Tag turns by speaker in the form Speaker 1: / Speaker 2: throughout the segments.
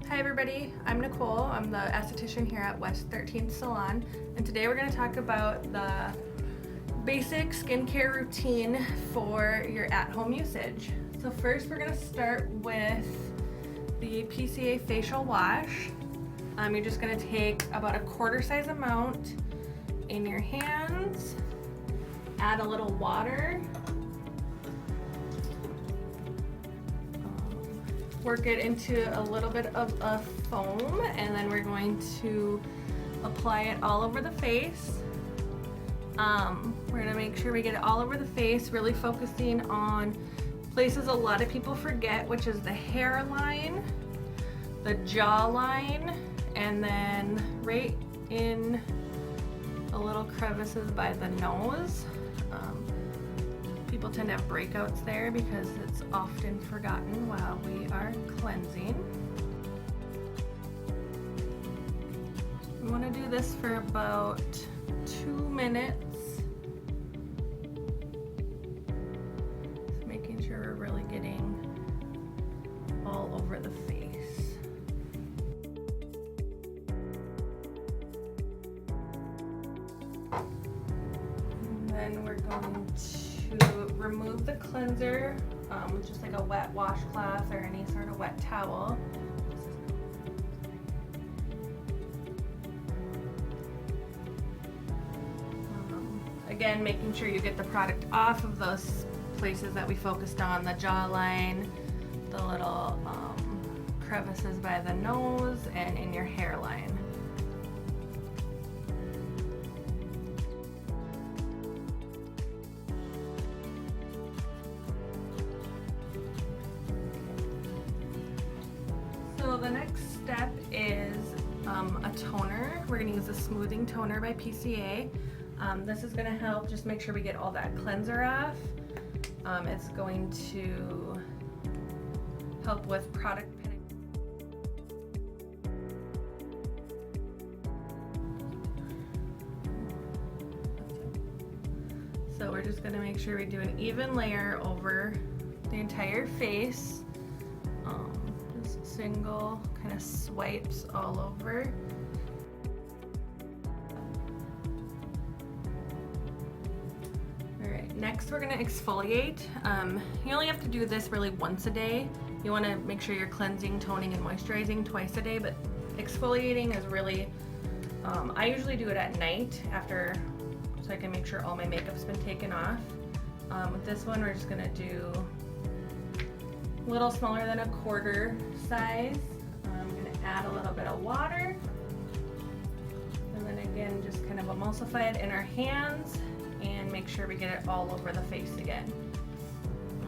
Speaker 1: Hi everybody, I'm Nicole. I'm the esthetician here at West 13th Salon, and today we're going to talk about the basic skincare routine for your at-home usage. So first we're going to start with the PCA facial wash. You're just going to take about a quarter size amount in your hands, add a little water, work it into a little bit of a foam, and then we're going to apply it all over the face. We're going to make sure we get it all over the face, really focusing on places a lot of people forget, which is the hairline, the jawline, and then right in a little crevices by the nose. People tend to have breakouts there because it's often forgotten while we are cleansing. We want to do this for about 2 minutes. Just making sure we're really getting all over the face. And then we're going to remove the cleanser with just like a wet washcloth or any sort of wet towel. Again, making sure you get the product off of those places that we focused on, the jawline, the little crevices by the nose, and in your hairline. So the next step is a toner. We're going to use a smoothing toner by PCA. This is going to help just make sure we get all that cleanser off. It's going to help with product penetration. So we're just going to make sure we do an even layer over the entire face. Just single kind of swipes all over. Next, we're going to exfoliate. You only have to do this really once a day. You want to make sure you're cleansing, toning, and moisturizing twice a day, but exfoliating is really, I usually do it at night after, so I can make sure all my makeup's been taken off. With this one, we're just going to do a little smaller than a quarter size. I'm going to add a little bit of water, and then again, just kind of emulsify it in our hands and make sure we get it all over the face again.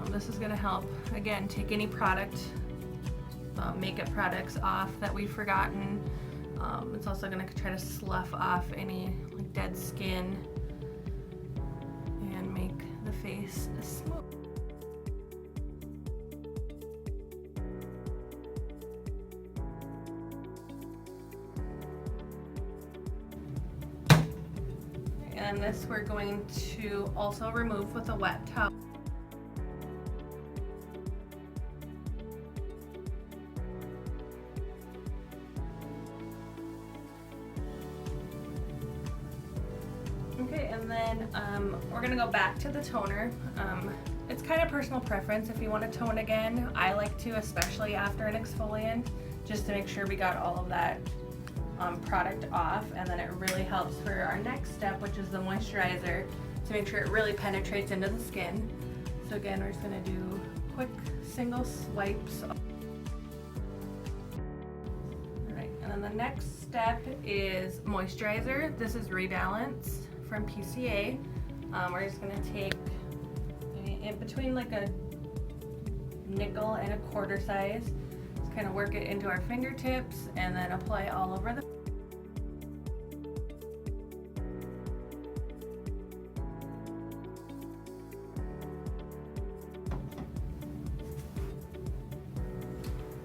Speaker 1: This is going to help, again, take any product, makeup products off that we've forgotten. It's also going to try to slough off any like dead skin and make the face smooth. And this we're going to also remove with a wet towel. Okay, and then we're gonna go back to the toner. It's kind of personal preference if you want to tone again. I like to, especially after an exfoliant, just to make sure we got all of that product off, and then it really helps for our next step, which is the moisturizer, to make sure it really penetrates into the skin. So again, we're just going to do quick single swipes. Alright, and then the next step is moisturizer. This is Rebalance from PCA. We're just going to take in between like a nickel and a quarter size. Kind of work it into our fingertips and then apply all over the.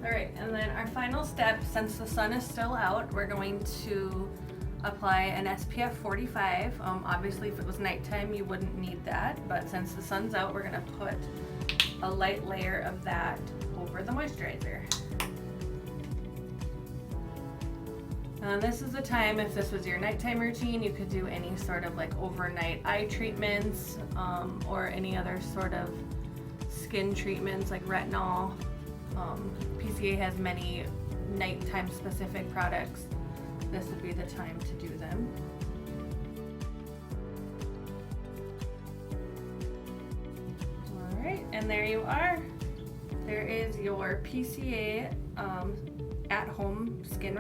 Speaker 1: Alright, and then our final step, since the sun is still out, we're going to apply an SPF 45. Obviously if it was nighttime you wouldn't need that, but since the sun's out, we're going to put a light layer of that over the moisturizer. This is the time, if this was your nighttime routine, you could do any sort of like overnight eye treatments or any other sort of skin treatments like retinol. PCA has many nighttime specific products. This would be the time to do them. Alright, and there you are. There is your PCA at-home skin